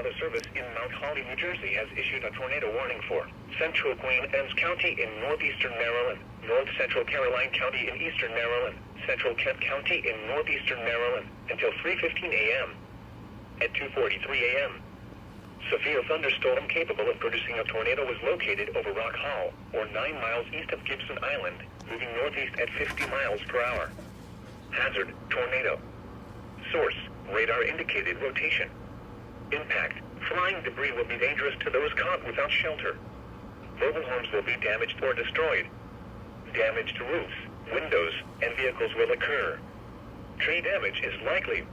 Weather Service in Mount Holly, New Jersey has issued a tornado warning for Central Queen Anne's County in northeastern Maryland, North Central Caroline County in eastern Maryland, Central Kent County in northeastern Maryland, until 3:15 a.m. At 2:43 a.m., severe thunderstorm capable of producing a tornado was located over Rock Hall, or 9 miles east of Gibson Island, moving northeast at 50 miles per hour. Hazard, tornado. Source, radar indicated rotation. Impact, flying debris will be dangerous to those caught without shelter. Mobile homes will be damaged or destroyed. Damage to roofs, windows, and vehicles will occur. Tree damage is likely.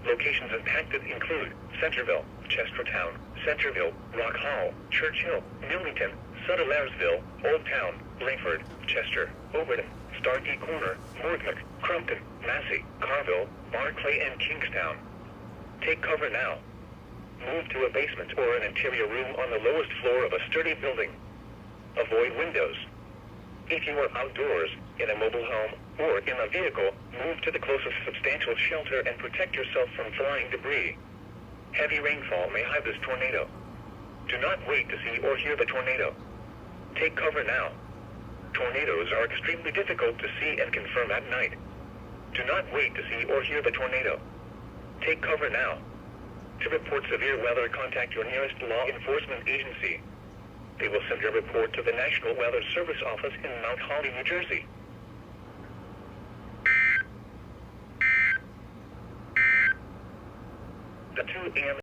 Locations impacted include Centerville, Chestertown, Centerville, Rock Hall, Churchill, Millington, Sutterlaresville, Old Town, Langford, Chester, Overton, Starkey Corner, Mordmac, Crumpton, Massey, Carville, Barclay, and Kingstown. Take cover now. Move to a basement or an interior room on the lowest floor of a sturdy building. Avoid windows. If you are outdoors, in a mobile home, or in a vehicle, move to the closest substantial shelter and protect yourself from flying debris. Heavy rainfall may hide this tornado. Do not wait to see or hear the tornado. Take cover now. Tornadoes are extremely difficult to see and confirm at night. Do not wait to see or hear the tornado. Take cover now. To report severe weather, contact your nearest law enforcement agency. They will send your report to the National Weather Service office in Mount Holly, New Jersey. The 2 AM